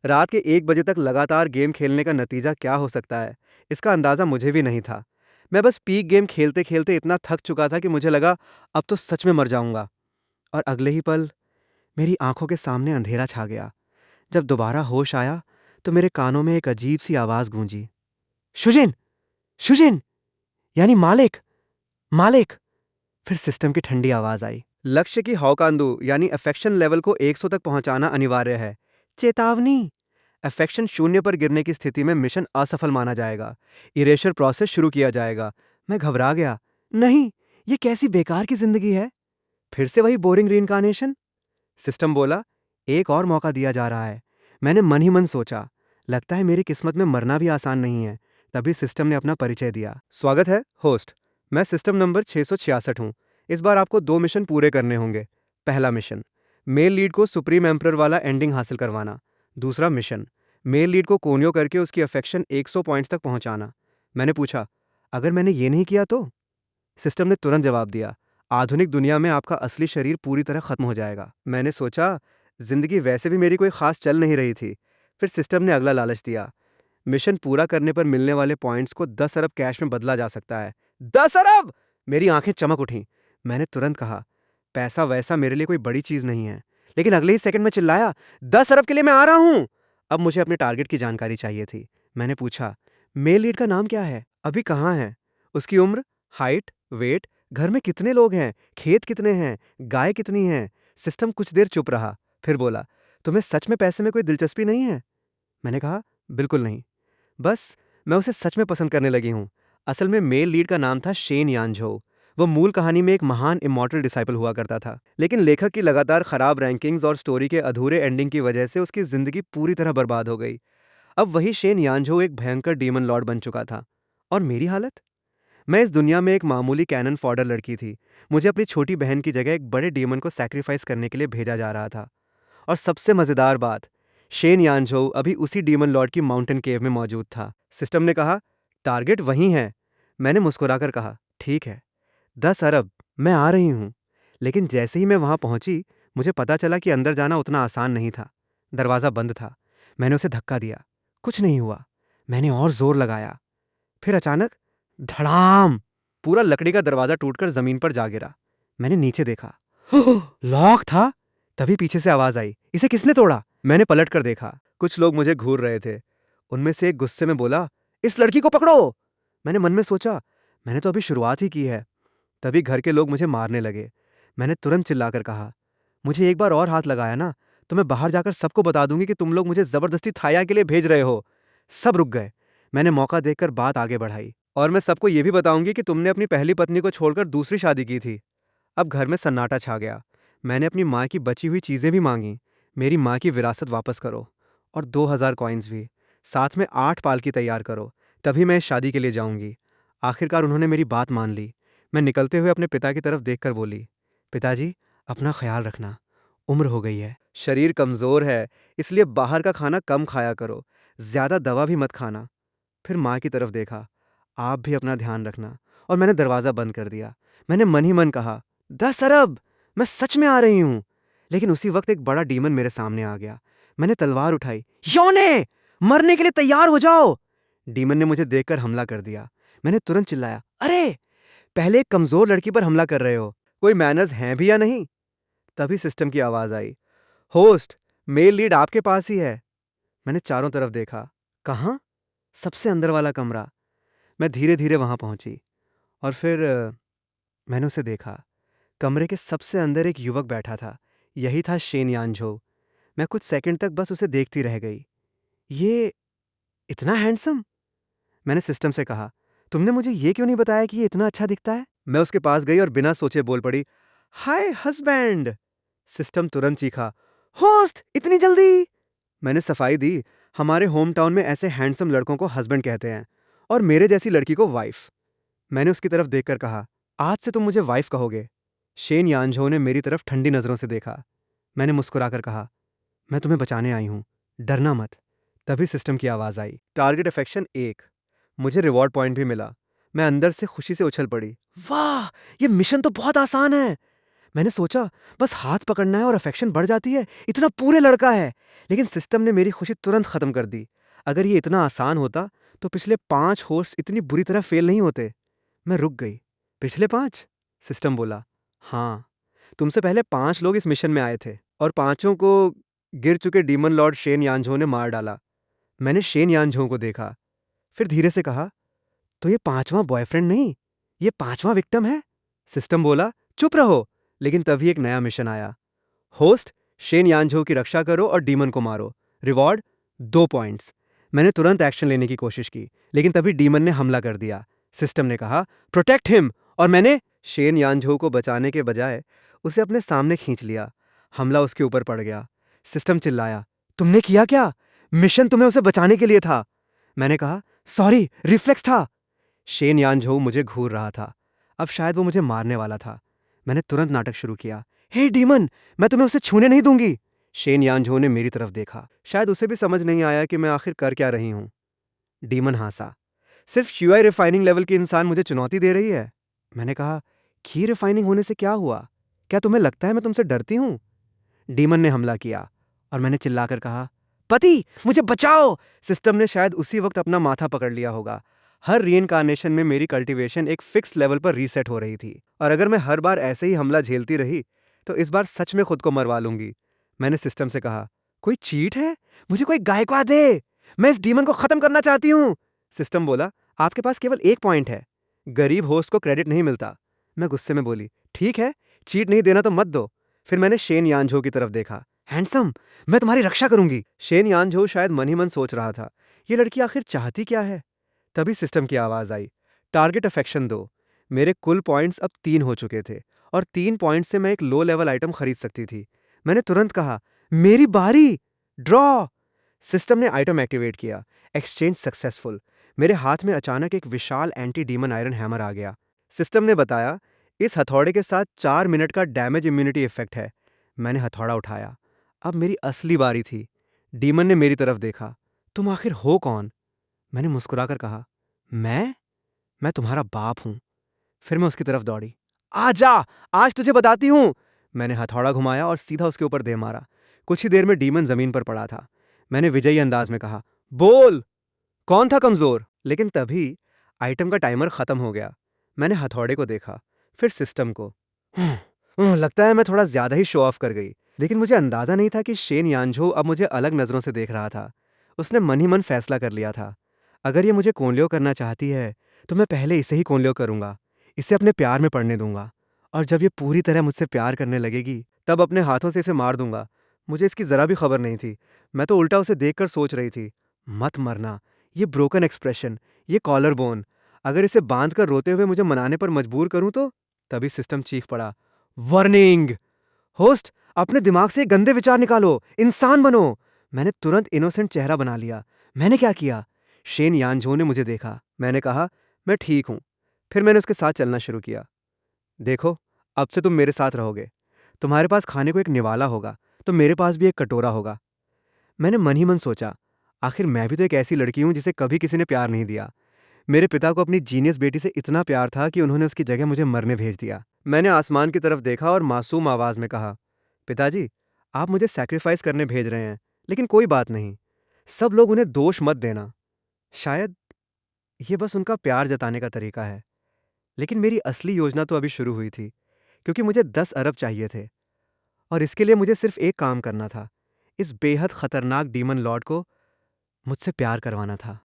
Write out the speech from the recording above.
रात के 1 बजे तक लगातार गेम खेलने का नतीजा क्या हो सकता है, इसका अंदाज़ा मुझे भी नहीं था। मैं बस पीक गेम खेलते-खेलते इतना थक चुका था कि मुझे लगा अब तो सच में मर जाऊँगा। और अगले ही पल मेरी आँखों के सामने अंधेरा छा गया। जब दोबारा होश आया तो मेरे कानों में एक अजीब-सी आवाज़ गूंजी। शुजिन! शुजिन! यानी मालिक! मालिक! फिर सिस्टम की ठंडी आवाज़ आई। लक्ष्य की हौकांदू यानी अफेक्शन लेवल को 100 तक पहुंचाना अनिवार्य है। चेतावनी! अफेक्शन शून्य पर गिरने की स्थिति में मिशन असफल माना जाएगा। इरेशर प्रोसेस शुरू किया जाएगा। मैं घबरा गया। नहीं, ये कैसी बेकार की जिंदगी है? फिर से वही बोरिंग रीइंकार्नेशन? सिस्टम बोला, एक और मौका दिया जा रहा है। मैंने मन ही मन सोचा, लगता है मेरी किस्मत में मरना भी आसान नहीं है। तभी सिस्टम ने अपना परिचय दिया। स्वागत है, होस्ट। मैं सिस्टम नंबर 666 हूँ। इस बार आपको 2 मिशन पूरे करने होंगे। पहला मिशन, मेल लीड को सुप्रीम एम्परर वाला एंडिंग हासिल करवाना। दूसरा मिशन, मेल लीड को कोनियो करके उसकी अफेक्शन 100 पॉइंट्स तक पहुंचाना। मैंने पूछा, अगर मैंने ये नहीं किया तो? सिस्टम ने तुरंत जवाब दिया, आधुनिक दुनिया में आपका असली शरीर पूरी तरह खत्म हो जाएगा। मैंने सोचा, जिंदगी वैसे भी मेरी कोई खास चल नहीं रही थी। फिर सिस्टम ने अगला लालच दिया, मिशन पूरा करने पर मिलने वाले पॉइंट्स को 10 अरब कैश में बदला जा सकता है। 10 अरब! मेरी आंखें चमक उठीं। मैंने तुरंत कहा, पैसा वैसा मेरे लिए कोई बड़ी चीज नहीं है। लेकिन अगले ही सेकंड में चिल्लाया, 10 अरब के लिए मैं आ रहा हूं। अब मुझे अपने टारगेट की जानकारी चाहिए थी। मैंने पूछा, मेल लीड का नाम क्या है, अभी कहाँ है, उसकी उम्र, हाइट, वेट, घर में कितने लोग हैं, खेत कितने हैं, गाय कितनी हैं? सिस्टम कुछ देर चुप रहा, फिर बोला, तुम्हें सच में पैसे में कोई दिलचस्पी नहीं है? मैंने कहा, बिल्कुल नहीं। बस मैं उसे सच में पसंद करने लगी हूँ। असल में मेल लीड का नाम था शेन यानझो। वो मूल कहानी में एक महान इमॉर्टल डिसाइपल हुआ करता था। लेकिन लेखक की लगातार खराब रैंकिंग्स और स्टोरी के अधूरे एंडिंग की वजह से उसकी जिंदगी पूरी तरह बर्बाद हो गई। अब वही शेन यानझो एक भयंकर डीमन लॉर्ड बन चुका था। और मेरी हालत? मैं इस दुनिया में एक मामूली कैनन फॉडर लड़की थी। मुझे अपनी छोटी बहन की जगह एक बड़े डीमन को सैक्रिफाइस करने के लिए भेजा जा रहा था। और सबसे मजेदार बात, शेन यानझो अभी उसी डीमन लॉर्ड की माउंटेन केव में मौजूद था। सिस्टम ने कहा, टारगेट वहीं है। मैंने मुस्कुराकर कहा, ठीक है, 10 अरब, मैं आ रही हूँ। लेकिन जैसे ही मैं वहां पहुंची, मुझे पता चला कि अंदर जाना उतना आसान नहीं था। दरवाज़ा बंद था। मैंने उसे धक्का दिया, कुछ नहीं हुआ। मैंने और जोर लगाया। फिर अचानक धड़ाम, पूरा लकड़ी का दरवाजा टूटकर जमीन पर जा गिरा। मैंने नीचे देखा, लॉक था। तभी पीछे से आवाज आई, इसे किसने तोड़ा? मैंने पलट कर देखा, कुछ लोग मुझे घूर रहे थे। उनमें से एक गुस्से में बोला, इस लड़की को पकड़ो। मैंने मन में सोचा, मैंने तो अभी शुरुआत ही की है। तभी घर के लोग मुझे मारने लगे। मैंने तुरंत चिल्लाकर कहा, मुझे एक बार और हाथ लगाया ना, तो मैं बाहर जाकर सबको बता दूंगी कि तुम लोग मुझे जबरदस्ती थाया के लिए भेज रहे हो। सब रुक गए। मैंने मौका देखकर बात आगे बढ़ाई, और मैं सबको ये भी बताऊंगी कि तुमने अपनी पहली पत्नी को छोड़कर दूसरी शादी की थी। अब घर में सन्नाटा छा गया। मैंने अपनी माँ की बची हुई चीजें भी मांगी। मेरी माँ की विरासत वापस करो, और 2000 कॉइन्स भी। साथ में 8 पालकी तैयार करो, तभी मैं इस शादी के लिए जाऊंगी। आखिरकार उन्होंने मेरी बात मान ली। मैं निकलते हुए अपने पिता की तरफ देखकर बोली, पिताजी, अपना ख्याल रखना, उम्र हो गई है, शरीर कमजोर है, इसलिए बाहर का खाना कम खाया करो, ज्यादा दवा भी मत खाना। फिर माँ की तरफ देखा, आप भी अपना ध्यान रखना, और मैंने दरवाज़ा बंद कर दिया। मैंने मन ही मन कहा, 10 अरब, मैं सच में आ रही हूँ। लेकिन उसी वक्त एक बड़ा डीमन मेरे सामने आ गया। मैंने तलवार उठाई, योने, मरने के लिए तैयार हो जाओ। डीमन ने मुझे देखकर हमला कर दिया। मैंने तुरंत चिल्लाया, अरे, पहले एक कमजोर लड़की पर हमला कर रहे हो, कोई मैनर्स हैं भी या नहीं? तभी सिस्टम की आवाज आई, होस्ट, मेल लीड आपके पास ही है। मैंने चारों तरफ देखा, कहाँ? सबसे अंदर वाला कमरा। मैं धीरे धीरे वहां पहुंची, और फिर मैंने उसे देखा। कमरे के सबसे अंदर एक युवक बैठा था। यही था शेन यानझो। मैं कुछ सेकंड तक बस उसे देखती रह गई। ये इतना हैंडसम? मैंने सिस्टम से कहा, तुमने मुझे ये क्यों नहीं बताया कि ये इतना अच्छा दिखता है? मैं उसके पास गई और बिना सोचे बोल पड़ी, हाय हस्बैंड। सिस्टम तुरंत चीखा, होस्ट, इतनी जल्दी? मैंने सफाई दी, हमारे होम टाउन में ऐसे हैंडसम लड़कों को हस्बैंड कहते हैं, और मेरे जैसी लड़की को वाइफ। मैंने उसकी तरफ देखकर कहा, आज से तुम मुझे वाइफ कहोगे। शेन यानझो ने मेरी तरफ ठंडी नजरों से देखा। मैंने मुस्कुराकर कहा, मैं तुम्हें बचाने आई हूं, डरना मत। तभी सिस्टम की आवाज आई, टारगेट अफेक्शन 1। मुझे रिवॉर्ड पॉइंट भी मिला। मैं अंदर से खुशी से उछल पड़ी, वाह, ये मिशन तो बहुत आसान है। मैंने सोचा बस हाथ पकड़ना है और अफेक्शन बढ़ जाती है, इतना पूरे लड़का है। लेकिन सिस्टम ने मेरी खुशी तुरंत ख़त्म कर दी। अगर ये इतना आसान होता तो पिछले 5 होस्ट इतनी बुरी तरह फेल नहीं होते। मैं रुक गई। पिछले 5? सिस्टम बोला। हाँ, तुमसे पहले 5 लोग इस मिशन में आए थे और पांचों को गिर चुके डीमन लॉर्ड शेन यानझो ने मार डाला। मैंने शेन यानझो को देखा, फिर धीरे से कहा, तो ये 5वां बॉयफ्रेंड नहीं, ये 5वां विक्टिम है। सिस्टम बोला, चुप रहो। लेकिन तभी एक नया मिशन आया। होस्ट, शेन यानझो की रक्षा करो और डीमन को मारो। Reward 2 points. मैंने तुरंत एक्शन लेने की कोशिश की, लेकिन तभी डीमन ने हमला कर दिया। सिस्टम ने कहा, प्रोटेक्ट हिम, और मैंने शेन यानझो को बचाने के बजाय उसे अपने सामने खींच लिया। हमला उसके ऊपर पड़ गया। सिस्टम चिल्लाया, तुमने किया क्या? मिशन तुम्हें उसे बचाने के लिए था। मैंने कहा, सॉरी, रिफ्लेक्स था। शेन यानझो मुझे घूर रहा था। अब शायद वो मुझे मारने वाला था। मैंने तुरंत नाटक शुरू किया, हे डीमन, मैं तुम्हें उसे छूने नहीं दूंगी। शेन यानझो ने मेरी तरफ देखा। शायद उसे भी समझ नहीं आया कि मैं आखिर कर क्या रही हूं। डीमन हंसा। सिर्फ क्यूआई रिफाइनिंग लेवल की इंसान मुझे चुनौती दे रही है। मैंने कहा, की रिफाइनिंग होने से क्या हुआ? क्या तुम्हें लगता है मैं तुमसे डरती हूं? डीमन ने हमला किया और मैंने चिल्लाकर कहा, पति, मुझे बचाओ। सिस्टम ने शायद उसी वक्त अपना माथा पकड़ लिया होगा। हर रीइंकार्नेशन में मेरी कल्टीवेशन एक फिक्स लेवल पर रीसेट हो रही थी, और अगर मैं हर बार ऐसे ही हमला झेलती रही तो इस बार सच में खुद को मरवा लूंगी। मैंने सिस्टम से कहा, कोई चीट है? मुझे कोई गायकवा दे, मैं इस डीमन को खत्म करना चाहती हूँ। सिस्टम बोला, आपके पास केवल 1 पॉइंट है, गरीब होस्ट को क्रेडिट नहीं मिलता। मैं गुस्से में बोली, ठीक है, चीट नहीं देना तो मत दो। फिर मैंने शेन यानझो की तरफ देखा। हैंडसम, मैं तुम्हारी रक्षा करूंगी। शेन यानझो शायद मन ही मन सोच रहा था, ये लड़की आखिर चाहती क्या है। तभी सिस्टम की आवाज आई, टारगेट अफेक्शन 2। मेरे कुल पॉइंट्स अब 3 हो चुके थे और 3 पॉइंट्स से मैं एक लो लेवल आइटम खरीद सकती थी। मैंने तुरंत कहा, मेरी बारी। ड्रॉ। सिस्टम ने आइटम एक्टिवेट किया। Exchange successful. मेरे हाथ में अचानक एक विशाल एंटी डीमन आयरन हैमर आ गया। सिस्टम ने बताया, इस हथौड़े के साथ 4 मिनट का डैमेज इम्यूनिटी इफेक्ट है। मैंने हथौड़ा उठाया। अब मेरी असली बारी थी। डीमन ने मेरी तरफ देखा। तुम आखिर हो कौन? मैंने मुस्कुराकर कहा, मैं तुम्हारा बाप हूं। फिर मैं उसकी तरफ दौड़ी। आजा, आज तुझे बताती हूं। मैंने हथौड़ा घुमाया और सीधा उसके ऊपर दे मारा। कुछ ही देर में डीमन जमीन पर पड़ा था। मैंने विजयी अंदाज में कहा, बोल, कौन था कमजोर? लेकिन तभी आइटम का टाइमर खत्म हो गया। मैंने हथौड़े को देखा, फिर सिस्टम को। लगता है मैं थोड़ा ज्यादा ही शो ऑफ कर गई। लेकिन मुझे अंदाजा नहीं था कि शेन यानझो अब मुझे अलग नजरों से देख रहा था। उसने मन ही मन फैसला कर लिया था, अगर ये मुझे कोनलियो करना चाहती है तो मैं पहले इसे ही कोनलियो करूंगा, इसे अपने प्यार में पड़ने दूंगा, और जब ये पूरी तरह मुझसे प्यार करने लगेगी तब अपने हाथों से इसे मार दूंगा। मुझे इसकी जरा भी खबर नहीं थी। मैं तो उल्टा उसे देखकर सोच रही थी, मत मरना, ये ब्रोकन एक्सप्रेशन, ये कॉलर बोन, अगर इसे बांध कर रोते हुए मुझे मनाने पर मजबूर करूं तो। तभी सिस्टम चीख पड़ा, वार्निंग! होस्ट, अपने दिमाग से गंदे विचार निकालो, इंसान बनो। मैंने तुरंत इनोसेंट चेहरा बना लिया। मैंने क्या किया? शेन यानझो ने मुझे देखा। मैंने कहा, मैं ठीक हूं। फिर मैंने उसके साथ चलना शुरू किया। देखो, अब से तुम मेरे साथ रहोगे। तुम्हारे पास खाने को एक निवाला होगा तो मेरे पास भी एक कटोरा होगा। मैंने मन ही मन सोचा, आखिर मैं भी तो एक ऐसी लड़की हूं जिसे कभी किसी ने प्यार नहीं दिया। मेरे पिता को अपनी जीनियस बेटी से इतना प्यार था कि उन्होंने उसकी जगह मुझे मरने भेज दिया। मैंने आसमान की तरफ देखा और मासूम आवाज में कहा, पिताजी, आप मुझे सैक्रिफाइस करने भेज रहे हैं, लेकिन कोई बात नहीं। सब लोग उन्हें दोष मत देना। शायद ये बस उनका प्यार जताने का तरीका है। लेकिन मेरी असली योजना तो अभी शुरू हुई थी, क्योंकि मुझे 10 अरब चाहिए थे, और इसके लिए मुझे सिर्फ एक काम करना था, इस बेहद खतरनाक डीमन लॉर्ड को मुझसे प्यार करवाना था।